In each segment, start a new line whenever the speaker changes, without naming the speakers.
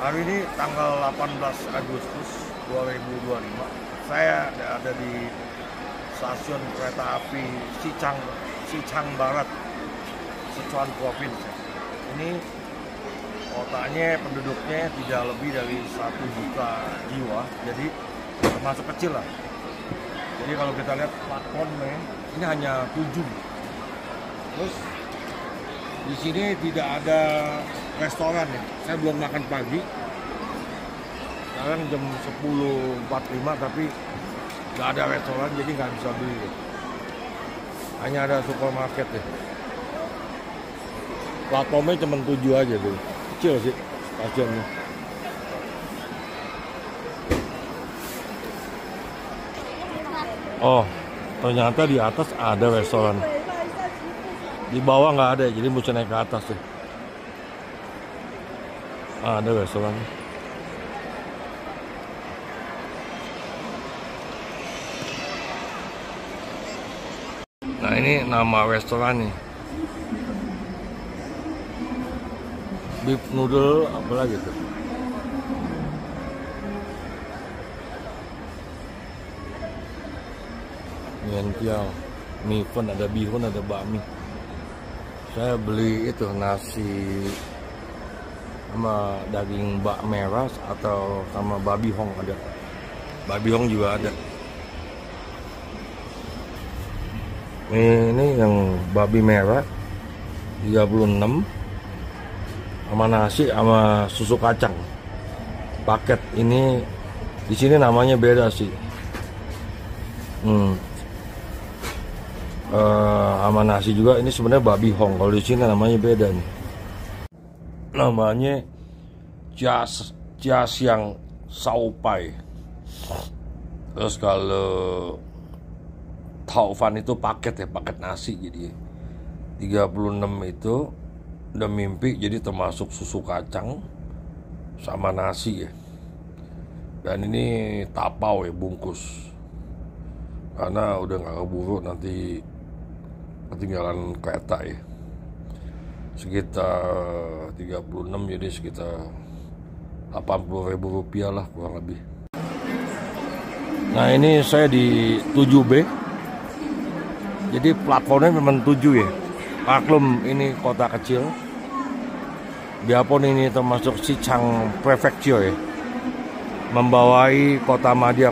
Hari ini tanggal 18 Agustus 2025. Saya ada di stasiun kereta api Sichang Barat, Sichuan Provinsi. Ini kotanya penduduknya tidak lebih dari 1 juta jiwa, jadi termasuk kecil lah. Jadi kalau kita lihat platformnya, ini hanya 7. Terus di sini tidak ada restoran ya. Saya belum makan pagi. Sekarang jam 10.45 tapi nggak ada restoran, jadi nggak bisa beli ya. Hanya ada supermarket ya. Platformnya cuma 7 aja tuh. Kecil sih stasiunnya. Oh, ternyata di atas ada restoran. Di bawah nggak ada, jadi mesti naik ke atas deh. Ada restoran. Nah, ini nama restoran nih. Beef noodle apa lagi tuh? Mientiao, mie pun ada, bihun ada, bakmi. Saya beli itu nasi sama daging bak merah atau sama babi hong ada. Babi hong juga ada. Ini yang babi merah 36 sama nasi sama susu kacang. Paket ini di sini namanya beda sih. Sama nasi juga ini sebenarnya babi hong. Kalau di sini namanya beda nih. Namanya Jiaxiang Shaopai. Terus kalau Taofan itu paket ya, paket nasi, jadi 36 itu udah mimpi, jadi termasuk susu kacang sama nasi ya. Dan ini tapau ya, bungkus. Karena udah nggak keburu, nanti ketinggalan kereta ya. Sekitar 36, jadi sekitar 80.000 rupiah lah kurang lebih. Nah, ini saya di 7B. Jadi platformnya memang 7 ya. Maklum ini kota kecil. Biarpun ini termasuk Sichang Prefecture ya. Membawai kota Madya.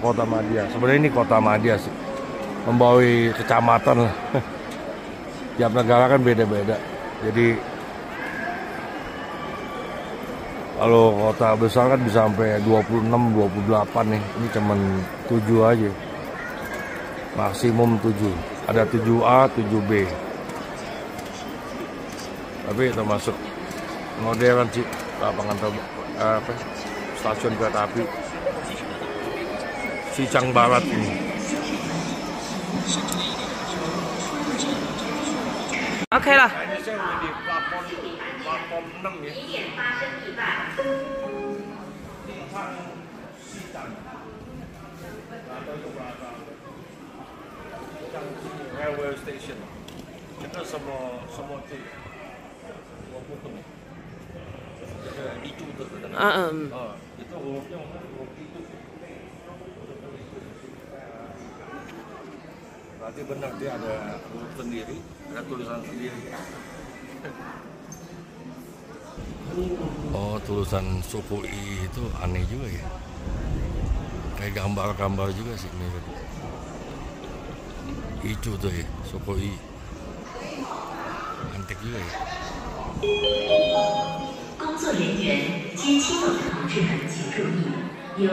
Sebenarnya ini kota Madya sih. Membawai kecamatan lah. Tiap negara kan beda-beda. Jadi kalau kota besar kan bisa sampai 26, 28 nih. Ini cuman 7 aja. Maksimum 7. Ada 7A, 7B. Tapi termasuk modern sih lapangan stasiun kereta api Sichang Barat ini.
Oke lah.
Ini saya udah di platform 6 ya. Sichang. Atau itu bahasa Railway Station. Kita semua itu huruf itu tuh. Itu hurufnya huruf itu. Berarti benar dia ada huruf sendiri, ada tulisan sendiri. Oh, tulisan suku I itu aneh juga ya. Kayak gambar-gambar juga sih mirip. Itu tuh ya, suku I. Antik juga ya.
工作人员及亲友同志们请注意，由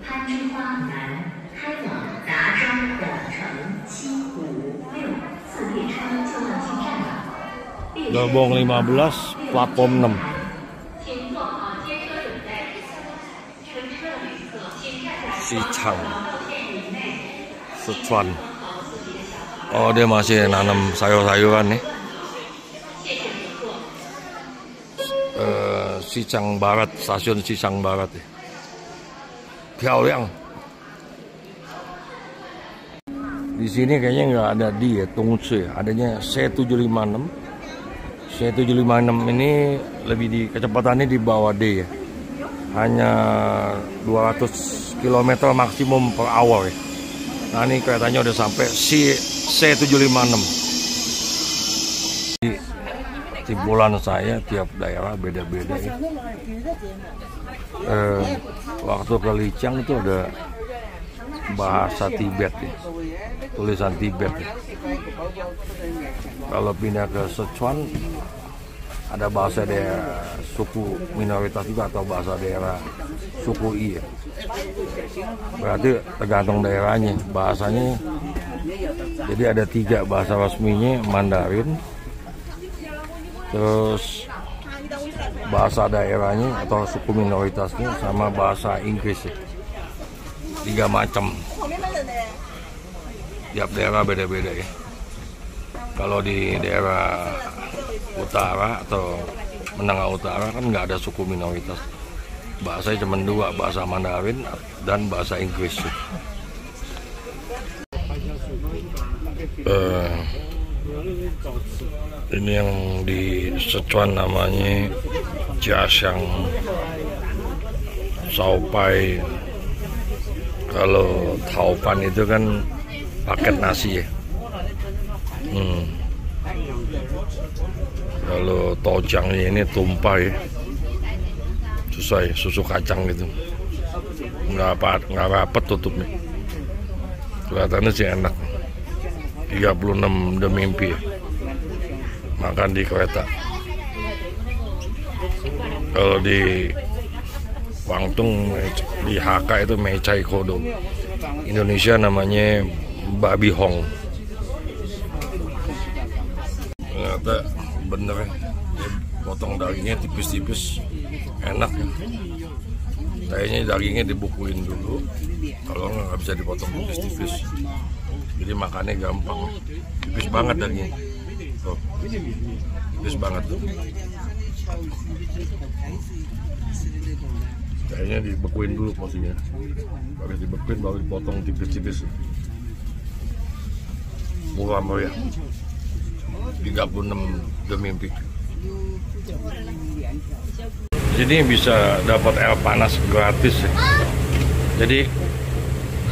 攀枝花南开往达州的城7、5、6次列车就要进站了。
Gerbong 15, platform 6.
请做好接车准备。乘车的旅客请站在
Sichang, Sichuan. Oh, dia masih nanam sayur-sayuran nih. Sichang Barat, stasiun Sichang Barat ya. Piaoliang. Di sini kayaknya nggak ada di ya, Tongci, adanya C756. C756 ini lebih di kecepatannya di bawah D ya. hanya 200 km maksimum per hour ya. Nah ini keretanya udah sampai C756. Timbulan saya tiap daerah beda-beda ya. Waktu ke Lichang itu ada bahasa Tibet ya, tulisan Tibet ya. Kalau pindah ke Sichuan ada bahasa daerah suku minoritas juga atau bahasa daerah suku I ya. Berarti tergantung daerahnya bahasanya. Jadi ada 3 bahasa resminya, Mandarin, terus bahasa daerahnya atau suku minoritasnya, sama bahasa Inggris ya. 3 macam. Tiap daerah beda-beda ya. Kalau di daerah utara atau menengah utara kan nggak ada suku minoritas. Bahasanya cuma 2, bahasa Mandarin dan bahasa Inggris. Ini yang di Sichuan namanya Jiaxiang Shaopai. Kalau Taopan itu kan paket nasi ya. Kalau tojangnya ini tumpah ya, susah ya, susu kacang gitu, nggak rapet tutupnya. Kelihatannya sih enak. 36 udah mimpi ya, makan di kereta. Kalau di Guangdong, di HK itu Mecai Kodo, Indonesia namanya babi hong. Ternyata bener ya, potong dagingnya tipis-tipis, enak ya. Kayaknya dagingnya dibukuin dulu, kalau nggak bisa dipotong tipis-tipis. Jadi makannya gampang, tipis banget dagingnya. Tuh, tipis banget tuh. Kayaknya dibekuin dulu posisinya, habis dibekuin baru dipotong tipis-tipis. Murah meriah, 36 mimpi. Jadi bisa dapat air panas gratis ya. Jadi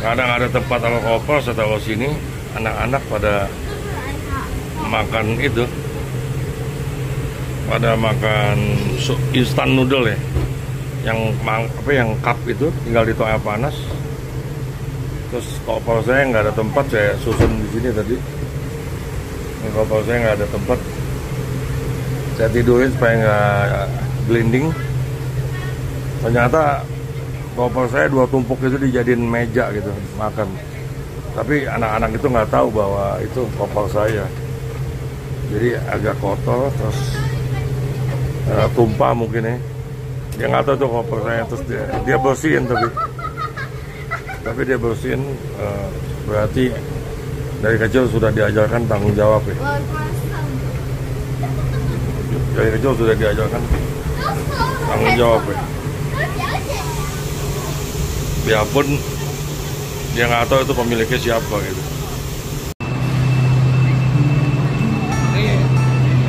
kadang ada tempat alkohol setelah sini anak-anak pada makan itu, pada makan instan noodle ya, yang cup itu tinggal dituang air panas. Terus kalau saya nggak ada tempat, saya susun di sini tadi. Kalau saya nggak ada tempat, saya tidurin supaya nggak glinding. Ternyata koper saya 2 tumpuk itu dijadiin meja gitu makan. Tapi anak-anak itu nggak tahu bahwa itu koper saya. Jadi agak kotor, terus tumpah mungkin ya. Dia nggak tahu itu koper saya, terus dia bersihin tapi dia bersihin. Berarti dari kecil sudah diajarkan tanggung jawab ya. Dari kecil sudah diajarkan tanggung jawab ya. Biarpun dia nggak tahu itu pemiliknya siapa gitu. Ini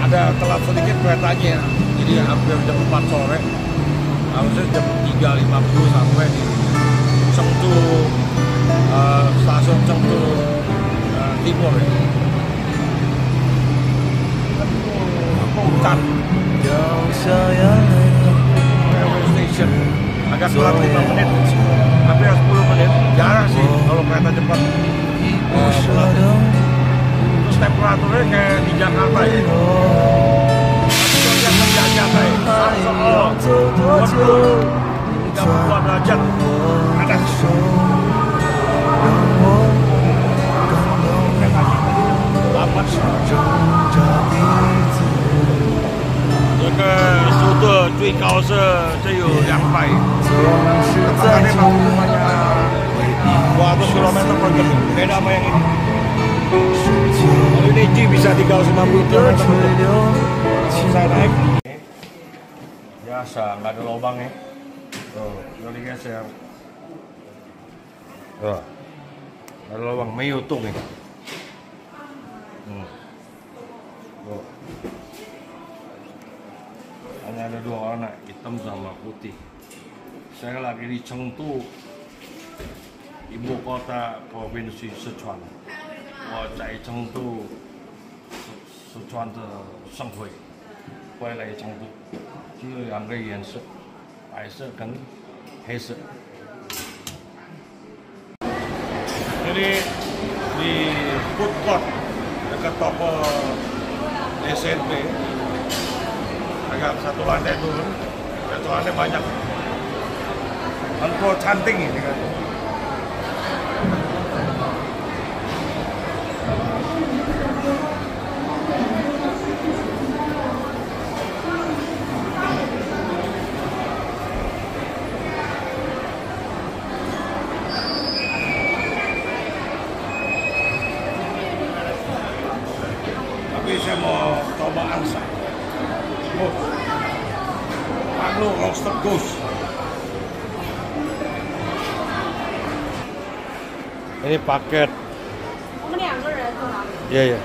ada telat sedikit keretanya, jadi hampir jam 4 sore. Harusnya jam 3.50 sampai di Chengdu, stasiun Chengdu Timur ya. Pengcan railway station. Agak telat 5 menit, hampir 10 menit. Jarang sih kalau kereta cepat telat. Terus temperaturnya kayak di Jakarta ya. Tapi yang menjajah kayak 30 derajat panas.这个速度最高是只有200，kecepatan memang cumanya 200 km per jam, beda sama yang ini. Kalau ini G bisa 350 km per jam. Saya naik biasa, nggak ada lubang ya. Tuh, udah digeser. Tuh, nggak ada lubang, meyutung nih. Tuh. Hanya ada 2 warna, hitam sama putih. Saya lagi di Chengdu, ibu kota provinsi Sichuan. 我在成都四川的省会，回来成都，只有两个颜色，白色跟黑色。Jadi di food court dekat toko SMP, agak satu lantai turun, satu lantai banyak. Angkor cantik ini kan. Tapi saya mau coba angsa. Panglo roasted goose. Ini paket.
我们2个人坐哪里？
Iya, iya.